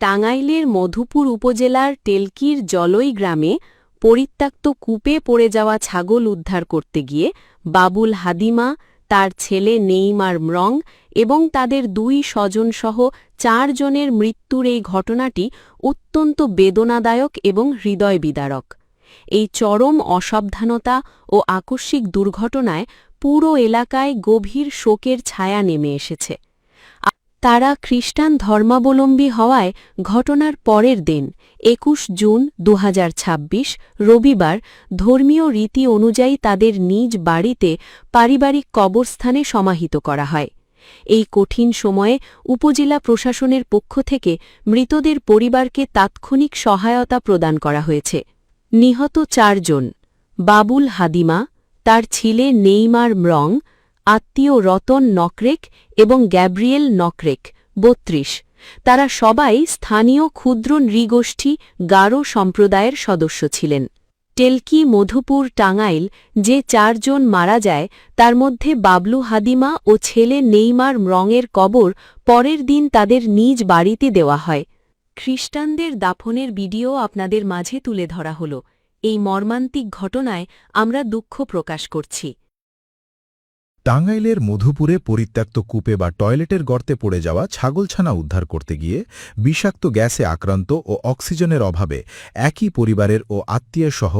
টাঙ্গাইলের মধুপুর উপজেলার টেলকির জলই গ্রামে পরিত্যক্ত কূপে পড়ে যাওয়া ছাগল উদ্ধার করতে গিয়ে বাবুল হাদিমা, তার ছেলে নেইমার ম্রং এবং তাদের 2 স্বজনসহ 4 জনের মৃত্যুর এই ঘটনাটি অত্যন্ত বেদনাদায়ক এবং হৃদয়বিদারক। এই চরম অসাবধানতা ও আকস্মিক দুর্ঘটনায় পুরো এলাকায় গভীর শোকের ছায়া নেমে এসেছে। তারা খ্রিস্টান ধর্মাবলম্বী হওয়ায় ঘটনার পরের দিন 21 জুন 2026 রবিবার ধর্মীয় রীতি অনুযায়ী তাদের নিজ বাড়িতে পারিবারিক কবরস্থানে সমাহিত করা হয়। এই কঠিন সময়ে উপজেলা প্রশাসনের পক্ষ থেকে মৃতদের পরিবারকে তাৎক্ষণিক সহায়তা প্রদান করা হয়েছে। নিহত 4 জন: বাবুল হাদিমা, তার ছেলে নেইমার ম্রং, আত্মীয় রতন নকরেক এবং গ্যাব্রিয়েল নকরেক 32। তারা সবাই স্থানীয় ক্ষুদ্র নৃগোষ্ঠী গারো সম্প্রদায়ের সদস্য ছিলেন। টেলকি মধুপুর টাঙ্গাইল যে 4 জন মারা যায় তার মধ্যে বাবলু হাদিমা ও ছেলে নেইমার ম্রংয়ের কবর পরের দিন তাদের নিজ বাড়িতে দেওয়া হয়। খ্রিস্টানদের দাফনের ভিডিও আপনাদের মাঝে তুলে ধরা হল। এই মর্মান্তিক ঘটনায় আমরা দুঃখ প্রকাশ করছি। টাঙ্গাইলের মধুপুরে পরিত্যক্ত কূপে বা টয়লেটের গর্তে পড়ে যাওয়া ছাগলছানা উদ্ধার করতে গিয়ে বিষাক্ত গ্যাসে আক্রান্ত ও অক্সিজেনের অভাবে একই পরিবারের ও আত্মীয়সহ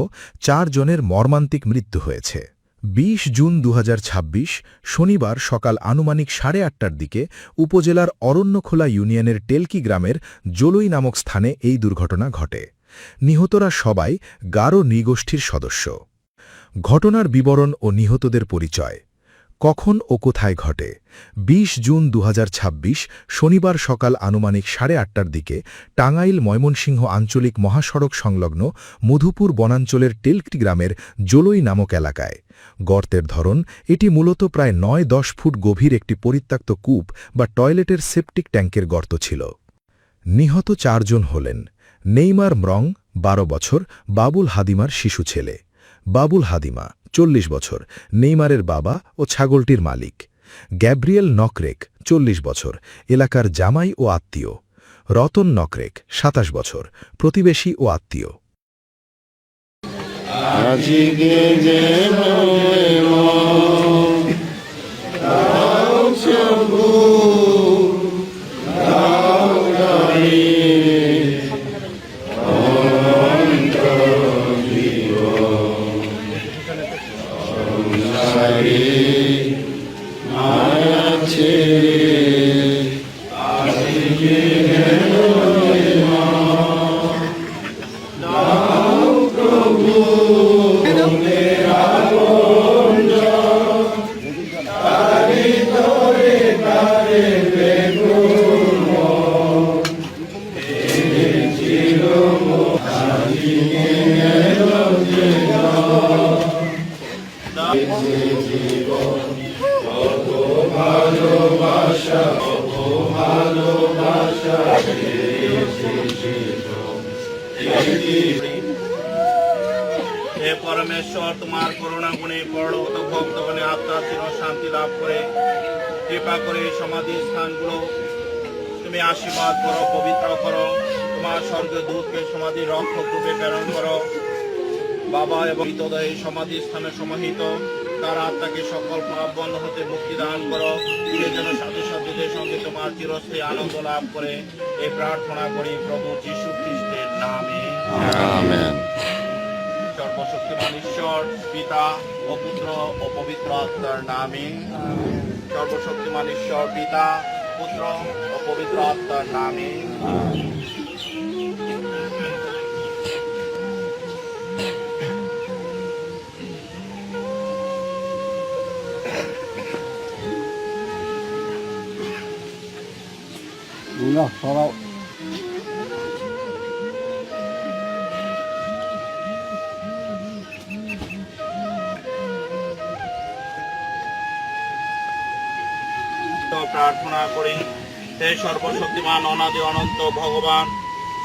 4 জনের মর্মান্তিক মৃত্যু হয়েছে। 20 জুন 2026 শনিবার সকাল আনুমানিক 8:30টার দিকে উপজেলার অরণ্যখোলা ইউনিয়নের টেলকি গ্রামের জলই নামক স্থানে এই দুর্ঘটনা ঘটে। নিহতরা সবাই গারো নৃগোষ্ঠীর সদস্য। ঘটনার বিবরণ ও নিহতদের পরিচয়। কখন ও কোথায় ঘটে? 20 জুন 2026 শনিবার সকাল আনুমানিক 8:30টার দিকে টাঙ্গাইল ময়মনসিংহ আঞ্চলিক মহাসড়ক সংলগ্ন মধুপুর বনাঞ্চলের টেলকি গ্রামের জলই নামক এলাকায়। গর্তের ধরন: এটি মূলত প্রায় 9-10 ফুট গভীর একটি পরিত্যক্ত কূপ বা টয়লেটের সেপটিক ট্যাঙ্কের গর্ত ছিল। নিহত 4 জন হলেন: নেইমার ম্রং 12 বছর, বাবুল হাদিমার শিশু ছেলে। বাবুল হাদিমা 40 বছর, নেইমারের বাবা ও ছাগলটির মালিক। গ্যাব্রিয়েল নকরেক 40 বছর, এলাকার জামাই ও আত্মীয়। রতন নকরেক 27 বছর, প্রতিবেশী ও আত্মীয়। হে পরমেশ্বর, তোমার করুণা গুণে পরলোক ভক্তগণে আত্মা চির শান্তি লাভ করে কৃপা করে সমাধি স্থানগুলো তুমি আশীর্বাদ করো, পবিত্র করো। তোমার স্বর্গীয় দূতকে সমাধি রক্ষক রূপে প্রেরণ করো। বাবা এবং হৃদয়ে সমাধি স্থানে সমাহিত তার আত্মাকে সকল পাপ বন্ধ হতে মুক্তি দান করো। সে যেন সাধু সাধুদের সঙ্গে তোমার চিরস্থায়ী আনন্দ লাভ করে। এই প্রার্থনা করি প্রভু যীশু খ্রিস্টের নামে, আমেন। সর্বশক্তিমান ঈশ্বর পিতা ও পুত্র ও পবিত্র আত্মার নামে। সর্বশক্তিমান ঈশ্বর পিতা, পুত্র ও পবিত্র আত্মার নামে। সরাও প্রার্থনা করি। হে সর্বশক্তিমান অনাদি অনন্ত ভগবান,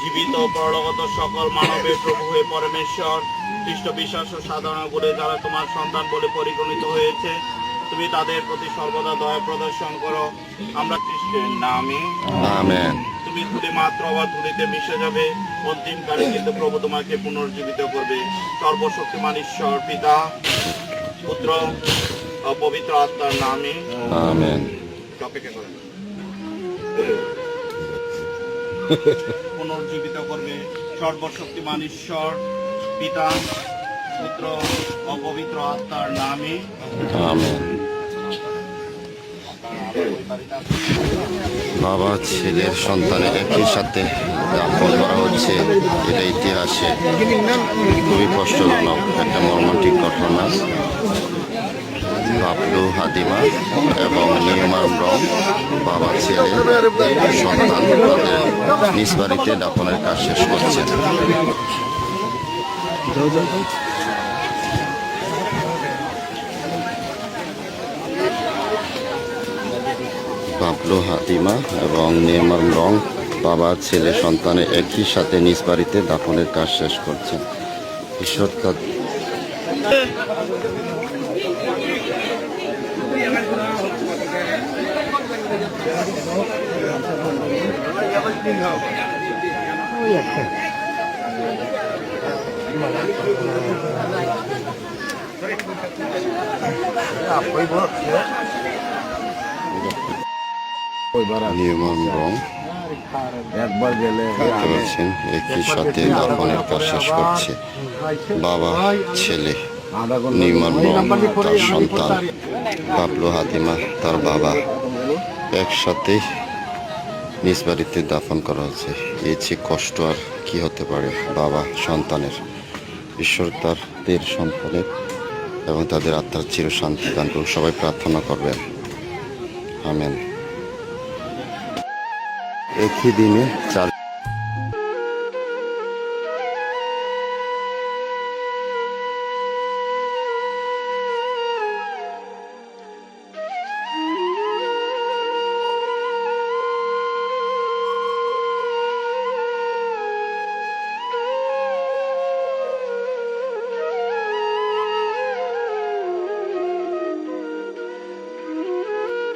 জীবিত পরলোকগত সকল মানবের প্রভু হে পরমেশ্বর, খ্রিস্ট বিশ্বাস ও সাধনা করে যারা তোমার সন্তান বলে পরিগণিত হয়েছে, তুমি তাদের প্রতি সর্বদা দয়া প্রদর্শন করো। আমরা খ্রিস্টের নামে, আমেন। তুমি ধুলি মাত্র আবার ধুলিতে মিশে যাবে, অন্তিমকালে কিন্তু প্রভু তোমাকে পুনর্জীবিত করবে। সর্বশক্তিমান ঈশ্বর পিতা, পুত্র ও পবিত্র আত্মার নামে আমেন। অপেক্ষা করেন। পুনর্জীবিত করবে সর্বশক্তিমান ঈশ্বর পিতা, পুত্র ও পবিত্র আত্মার নামে আমেন। বাবা ছেলের সন্তানের একই সাথে দাফন করা হচ্ছে, এটা ইতিহাসে খুবই কষ্টজনক একটা মর্মান্তিক ঘটনা। বাবলু হাদিমা এবং নিউমার ব্রং বাবা ছেলে সন্তান তাদের নিজ বাড়িতে দাফনের কাজ শেষ করছেন। বাবলু হাতিমা এবং নিউমার ব্রং বাবা ছেলে সন্তানের একই সাথে নিজ বাড়িতে দাফনের কাজ শেষ করছেন। ঈশ্বর তাদের নিউমার ব্রং দেখতে পাচ্ছেন একই সাথে দাফনের কাজ শেষ করছে। বাবা ছেলে নিউমার ব্রং তার সন্তান বাবলু হাতিমা তার বাবা একসাথে নিজ বাড়িতে দাফন করা হচ্ছে। এই যে কষ্ট আর কি হতে পারে বাবা সন্তানের। ঈশ্বর তাদের সন্তানের এবং তাদের আত্মার চির শান্তি দান করুন। সবাই প্রার্থনা করবেন। আমেন। একই দিনে 4